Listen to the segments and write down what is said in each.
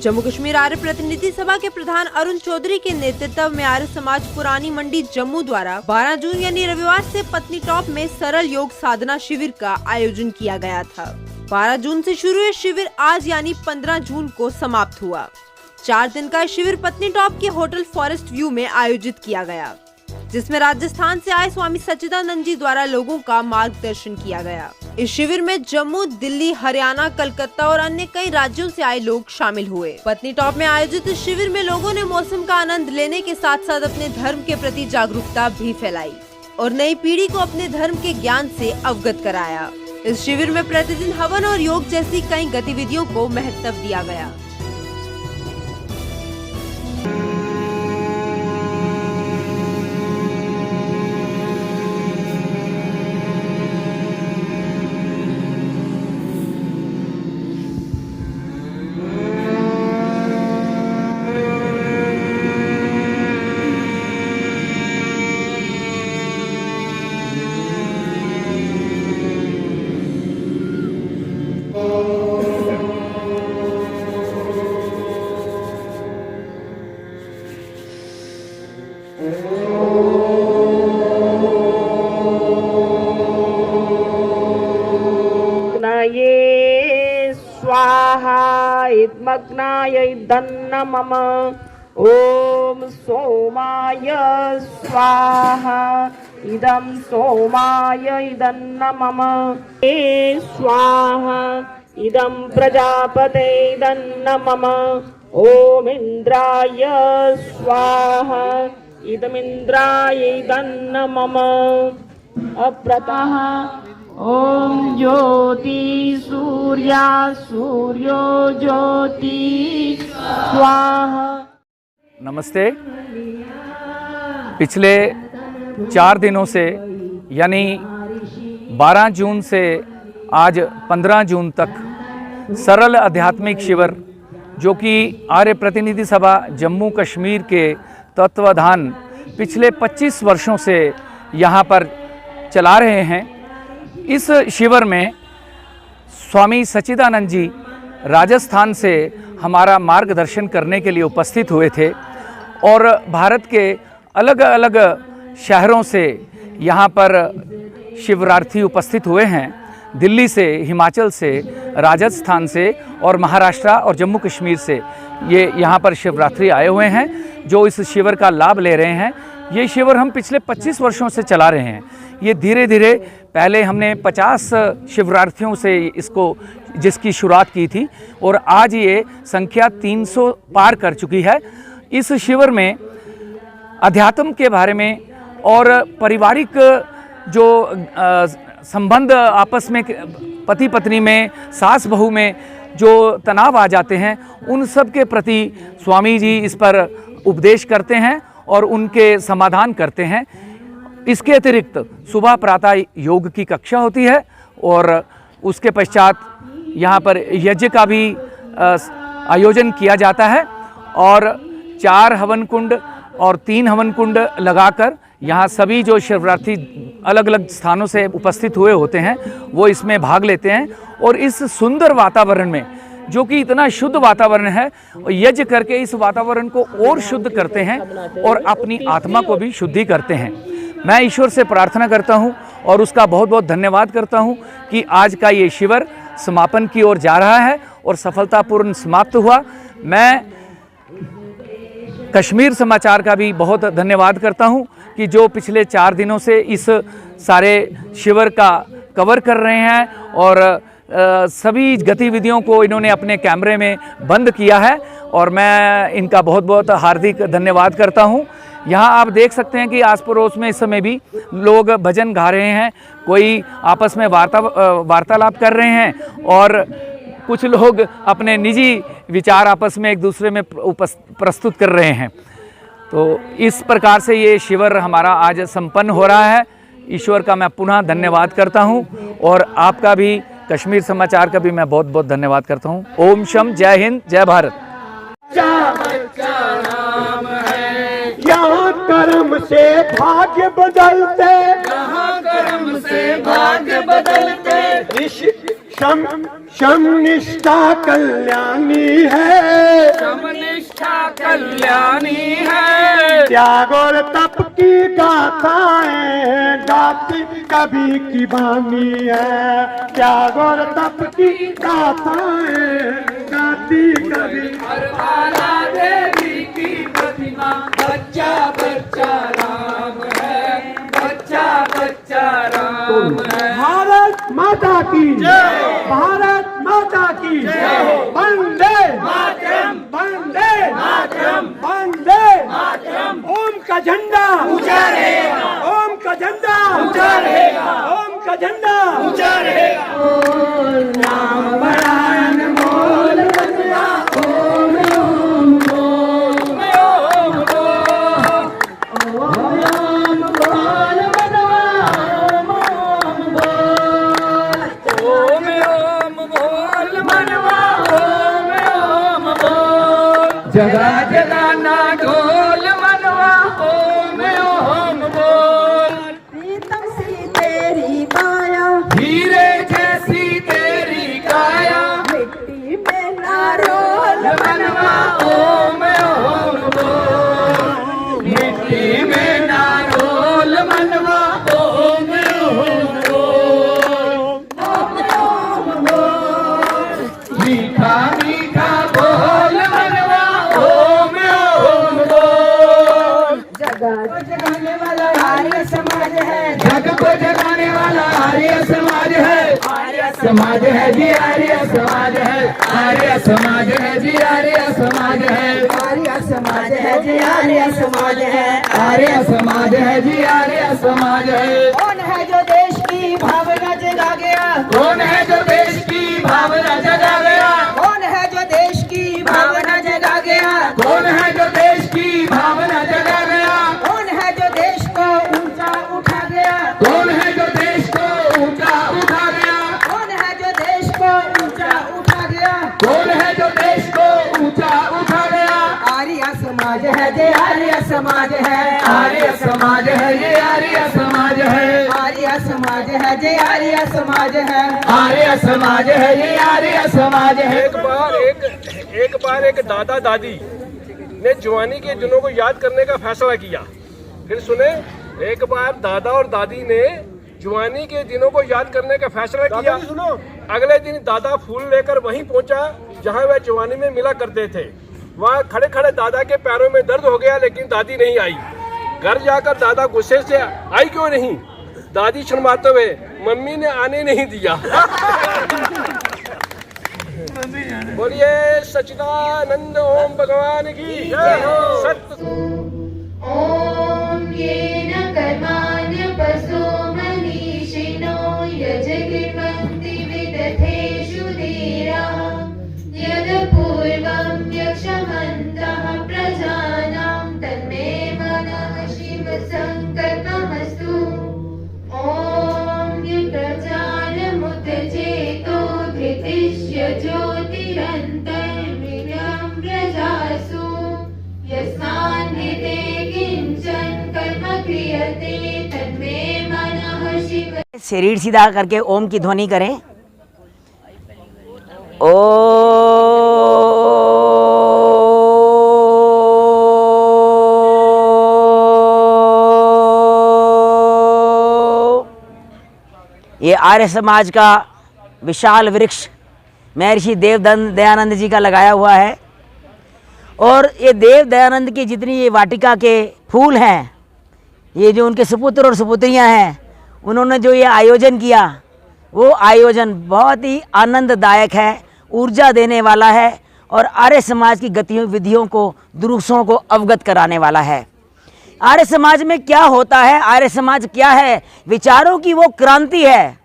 जम्मू कश्मीर आर्य प्रतिनिधि सभा के प्रधान अरुण चौधरी के नेतृत्व में आर्य समाज पुरानी मंडी जम्मू द्वारा 12 जून यानी रविवार से पत्नीटॉप में सरल योग साधना शिविर का आयोजन किया गया था। 12 जून से शुरू हुए शिविर आज यानी 15 जून को समाप्त हुआ। 4 दिन का शिविर पत्नीटॉप के होटल फॉरेस्ट व्यू में आयोजित किया गया, जिसमें राजस्थान से आए स्वामी सच्चिदानंद जी द्वारा लोगों का मार्गदर्शन किया गया। इस शिविर में जम्मू, दिल्ली, हरियाणा, कलकत्ता और अन्य कई राज्यों से आए लोग शामिल हुए। पत्नीटॉप में आयोजित इस शिविर में लोगों ने मौसम का आनंद लेने के साथ साथ अपने धर्म के प्रति जागरूकता भी फैलाई और नई पीढ़ी को अपने धर्म के ज्ञान से अवगत कराया। इस शिविर में प्रतिदिन हवन और योग जैसी कई गतिविधियों को महत्व दिया गया। ये स्वाहा इद्मग्नाय इदन्न मम ओम सोमाय स्वाहा इदं सोमाय इदन्न मम ये स्वाहा इदं प्रजापते इदन्न मम ओम इंद्राय स्वाहा इदमिन्द्राय इदन्न मम अप्रतः ओम ज्योति सूर्या सूर्यो ज्योति स्वाहा। नमस्ते। पिछले 4 दिनों से यानी 12 जून से आज 15 जून तक सरल आध्यात्मिक शिविर जो कि आर्य प्रतिनिधि सभा जम्मू कश्मीर के तत्वाधान पिछले 25 वर्षों से यहाँ पर चला रहे हैं। इस शिविर में स्वामी सच्चिदानंद जी राजस्थान से हमारा मार्गदर्शन करने के लिए उपस्थित हुए थे और भारत के अलग अलग शहरों से यहाँ पर शिवरार्थी उपस्थित हुए हैं। दिल्ली से, हिमाचल से, राजस्थान से और महाराष्ट्र और जम्मू कश्मीर से ये यहाँ पर शिवरात्रि आए हुए हैं जो इस शिविर का लाभ ले रहे हैं। ये शिविर हम पिछले 25 वर्षों से चला रहे हैं। ये धीरे धीरे पहले हमने 50 शिवरार्थियों से जिसकी शुरुआत की थी और आज ये संख्या 300 पार कर चुकी है। इस शिविर में अध्यात्म के बारे में और पारिवारिक जो संबंध आपस में पति पत्नी में, सास बहू में जो तनाव आ जाते हैं उन सब के प्रति स्वामी जी इस पर उपदेश करते हैं और उनके समाधान करते हैं। इसके अतिरिक्त सुबह प्रातः योग की कक्षा होती है और उसके पश्चात यहाँ पर यज्ञ का भी आयोजन किया जाता है और 4 हवन कुंड और 3 हवन कुंड लगाकर यहाँ सभी जो शिवरार्थी अलग अलग स्थानों से उपस्थित हुए होते हैं वो इसमें भाग लेते हैं और इस सुंदर वातावरण में जो कि इतना शुद्ध वातावरण है, यज्ञ करके इस वातावरण को और शुद्ध करते हैं और अपनी आत्मा को भी शुद्धि करते हैं। मैं ईश्वर से प्रार्थना करता हूं और उसका बहुत बहुत धन्यवाद करता हूं कि आज का ये शिविर समापन की ओर जा रहा है और सफलतापूर्ण समाप्त हुआ। मैं कश्मीर समाचार का भी बहुत धन्यवाद करता हूं कि जो पिछले 4 दिनों से इस सारे शिविर का कवर कर रहे हैं और सभी गतिविधियों को इन्होंने अपने कैमरे में बंद किया है और मैं इनका बहुत बहुत हार्दिक धन्यवाद करता हूं। यहाँ आप देख सकते हैं कि आस पड़ोस में इस समय भी लोग भजन गा रहे हैं, कोई आपस में वार्तालाप कर रहे हैं और कुछ लोग अपने निजी विचार आपस में एक दूसरे में प्रस्तुत कर रहे हैं। तो इस प्रकार से ये शिविर हमारा आज संपन्न हो रहा है। ईश्वर का मैं पुनः धन्यवाद करता हूँ और आपका भी, कश्मीर समाचार का भी मैं बहुत बहुत धन्यवाद करता हूँ। ओम शम, जय हिंद, जय भारत। यहाँ कर्म से भाग्य बदलते, यहाँ कर्म से भाग्य बदलते, शम निष्ठा कल्याणी है। कल्याणी है। त्याग और तप की गाथाएं गाती कभी की बानी है। त्याग और तप की गाथाएं गाती कभी। माला देवी की प्रतिमा बच्चा बच्चा राम है, बच्चा बच्चा राम है। भारत माता की जय, भारत माता की जय। वंदे मातरम, वंदे मातरम, वंदे मातरम। ओम का झंडा ऊंचा रहेगा, ओम का झंडा ऊंचा रहेगा, ओम का झंडा ऊंचा रहेगा। ओम नाम बड़ा अनमोल बंदा, ओम ओम बोल, ओम बोल, ओम बोल बनवा, ओम बोल, ओम ओम बोल मनवा, ओम बोल। जगह जगह ना ढोल मनवा, ओम बोल। प्रीतम सी तेरी काया, हीरे जैसी तेरी काया, मिट्टी में ना रोल मनवा, ओम बोल। मिट्टी में ना रोल मनवा, ओम बोल। मीठा मीठा बोल मनवा, ओम बोल। जगह जगाने वाला आर्य समाज है, जग को जगाने वाला आर्य समाज है। आर्य समाज है जी, आर्य समाज है। आर्य समाज है जी, आर्य समाज है। आर्य समाज है जी, आर्य समाज है। आर्य समाज है जी, आर्य समाज है। कौन है जो देश की भावना जगा गया, कौन है जो देश की भावना जगा गया, कौन है जो देश की भावना जगा गया, कौन है जो देश की भावना जगा गया, कौन है जो देश को ऊंचा उठा गया, कौन है जो देश को ऊंचा उठा गया, कौन है जो देश को ऊंचा उठा गया। कौन है जो देश को ऊंचा उठा गया। आर्य समाज है जे, आर्य समाज है। आर्य समाज है ये, आर्य समाज है। आर्य समाज है जे, आर्य समाज है। आर्य समाज है ये, आर्य समाज है। एक बार एक दादा दादी ने जवानी के दिनों को याद करने का फैसला किया। फिर सुने, एक बार दादा और दादी ने जवानी के दिनों को याद करने का फैसला किया। अगले दिन दादा फूल लेकर वहीं पहुंचा जहां वह जवानी में मिला करते थे। वहां खड़े खड़े दादा के पैरों में दर्द हो गया, लेकिन दादी नहीं आई। घर जाकर दादा गुस्से से, आई क्यों नहीं? दादी शर्माते हुए, मम्मी ने आने नहीं दिया। बोलिए सच्चिदानंद ओम भगवान की जय हो। सत्य ॐ येन कर्माण्यपशो मनीषिणो यजगिर्वन्ति विदधेषु धीरा यदपूर्वं यक्षमन्तः प्रजानां तन्मे मनः शिवसङ्कल्पमस्तु। ॐ यप्रजानमुत्थजेतो धृतिश्च ज्योतिरन्तर्मिनं प्रजासु यस्मान्निधे किंचन कर्म क्रियते तन्मे मनः शिव। शरीर सीधा करके ओम की ध्वनि करें। ओ ये आर्य समाज का विशाल वृक्ष महर्षि देव दयानंद जी का लगाया हुआ है। और ये देव दयानंद की जितनी ये वाटिका के फूल हैं, ये जो उनके सुपुत्र और सुपुत्रियां हैं, उन्होंने जो ये आयोजन किया, वो आयोजन बहुत ही आनंददायक है, ऊर्जा देने वाला है और आर्य समाज की गतिविधियों को, दुरुस्तों को अवगत कराने वाला है। आर्य समाज में क्या होता है, आर्य समाज क्या है? विचारों की वो क्रांति है,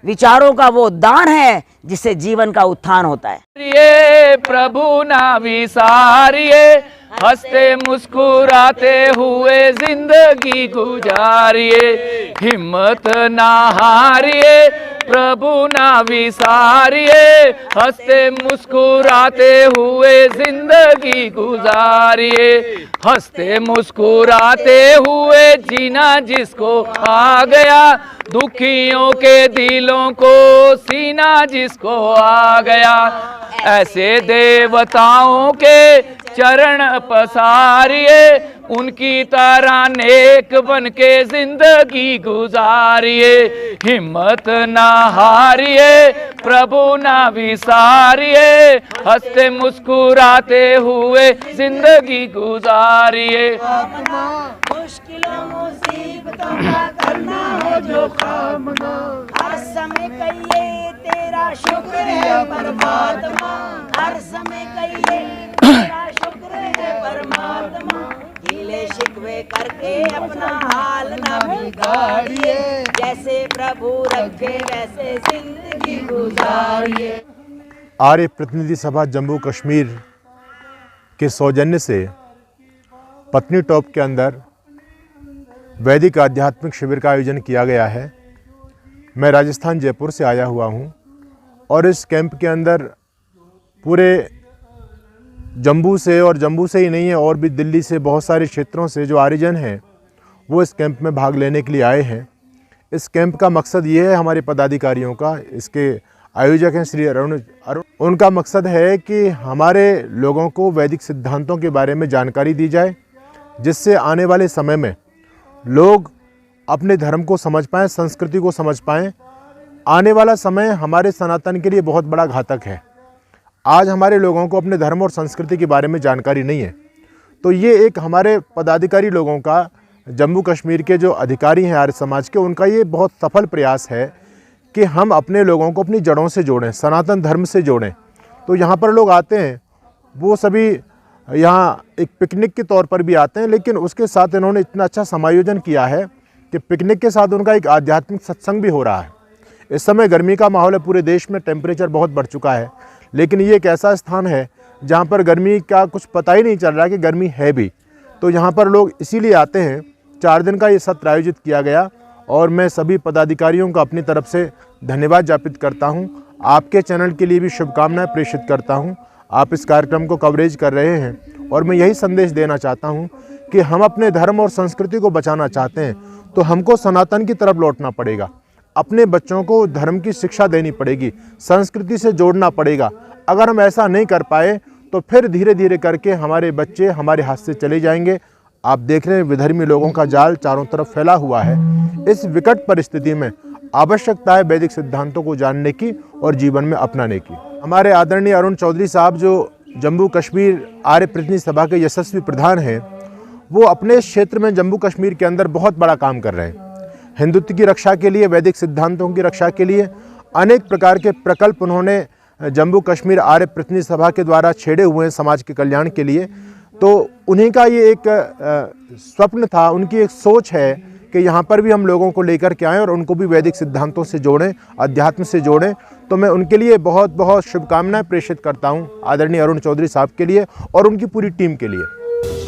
विचारों का वो दान है जिससे जीवन का उत्थान होता है। ये प्रभु ना विसारिए, हंसते मुस्कुराते हुए जिंदगी गुजारिए। हिम्मत ना हारिए, प्रभु ना विसारिए, हंसते मुस्कुराते हुए जिंदगी गुजारिए। हंसते मुस्कुराते हुए जीना जिसको आ गया, दुखियों के दिलों को सीना जिसको आ गया। ऐसे देवताओं के चरण पसारिए, उनकी तरह नेक बन के जिंदगी गुजारिए। हिम्मत ना हारिए, प्रभु ना विसारिए, हंसते मुस्कुराते हुए जिंदगी गुजारिए। मुश्किलों मुसीबतों का करना हो जो कामना, हर समय कहिए तेरा शुक्र है परमात्मा, हर समय कहिए तेरा शुक्र है परमात्मा। गिले शिकवे करके अपना हाल ना बिगाड़िए, जैसे प्रभु रखे वैसे जिंदगी गुजारिए। आर्य प्रतिनिधि सभा जम्मू कश्मीर के सौजन्य से पत्नी टॉप के अंदर वैदिक आध्यात्मिक शिविर का आयोजन किया गया है। मैं राजस्थान जयपुर से आया हुआ हूं और इस कैंप के अंदर पूरे जम्मू से, और जम्मू से ही नहीं है और भी दिल्ली से बहुत सारे क्षेत्रों से जो आर्यजन हैं वो इस कैंप में भाग लेने के लिए आए हैं। इस कैंप का मकसद ये है हमारे पदाधिकारियों का, इसके आयोजक हैं श्री अरुण, उनका मकसद है कि हमारे लोगों को वैदिक सिद्धांतों के बारे में जानकारी दी जाए, जिससे आने वाले समय में लोग अपने धर्म को समझ पाएँ, संस्कृति को समझ पाएँ। आने वाला समय हमारे सनातन के लिए बहुत बड़ा घातक है। आज हमारे लोगों को अपने धर्म और संस्कृति के बारे में जानकारी नहीं है, तो ये एक हमारे पदाधिकारी लोगों का, जम्मू कश्मीर के जो अधिकारी हैं आर्य समाज के, उनका ये बहुत सफल प्रयास है कि हम अपने लोगों को अपनी जड़ों से जोड़ें, सनातन धर्म से जोड़ें। तो यहाँ पर लोग आते हैं, वो सभी यहाँ एक पिकनिक के तौर पर भी आते हैं, लेकिन उसके साथ इन्होंने इतना अच्छा समायोजन किया है कि पिकनिक के साथ उनका एक आध्यात्मिक सत्संग भी हो रहा है। इस समय गर्मी का माहौल है, पूरे देश में टेम्परेचर बहुत बढ़ चुका है, लेकिन ये एक ऐसा स्थान है जहाँ पर गर्मी का कुछ पता ही नहीं चल रहा कि गर्मी है भी। तो यहाँ पर लोग इसीलिए आते हैं। 4 दिन का ये सत्र आयोजित किया गया और मैं सभी पदाधिकारियों का अपनी तरफ से धन्यवाद ज्ञापित करता हूँ। आपके चैनल के लिए भी शुभकामनाएं प्रेषित करता हूँ। आप इस कार्यक्रम को कवरेज कर रहे हैं और मैं यही संदेश देना चाहता हूँ कि हम अपने धर्म और संस्कृति को बचाना चाहते हैं तो हमको सनातन की तरफ लौटना पड़ेगा। अपने बच्चों को धर्म की शिक्षा देनी पड़ेगी, संस्कृति से जोड़ना पड़ेगा। अगर हम ऐसा नहीं कर पाए तो फिर धीरे धीरे करके हमारे बच्चे हमारे हाथ से चले जाएंगे। आप देख रहे हैं विधर्मी लोगों का जाल चारों तरफ फैला हुआ है। इस विकट परिस्थिति में आवश्यकता है वैदिक सिद्धांतों को जानने की और जीवन में अपनाने की। हमारे आदरणीय अरुण चौधरी साहब जो जम्मू कश्मीर आर्य प्रतिनिधि सभा के यशस्वी प्रधान हैं, वो अपने क्षेत्र में जम्मू कश्मीर के अंदर बहुत बड़ा काम कर रहे हैं। हिंदुत्व की रक्षा के लिए, वैदिक सिद्धांतों की रक्षा के लिए अनेक प्रकार के प्रकल्प उन्होंने जम्मू कश्मीर आर्य प्रतिनिधि सभा के द्वारा छेड़े हुए हैं समाज के कल्याण के लिए। तो उन्हीं का ये एक स्वप्न था, उनकी एक सोच है कि यहाँ पर भी हम लोगों को लेकर के आएँ और उनको भी वैदिक सिद्धांतों से जोड़ें, अध्यात्म से जोड़ें। तो मैं उनके लिए बहुत बहुत शुभकामनाएं प्रेषित करता हूँ, आदरणीय अरुण चौधरी साहब के लिए और उनकी पूरी टीम के लिए।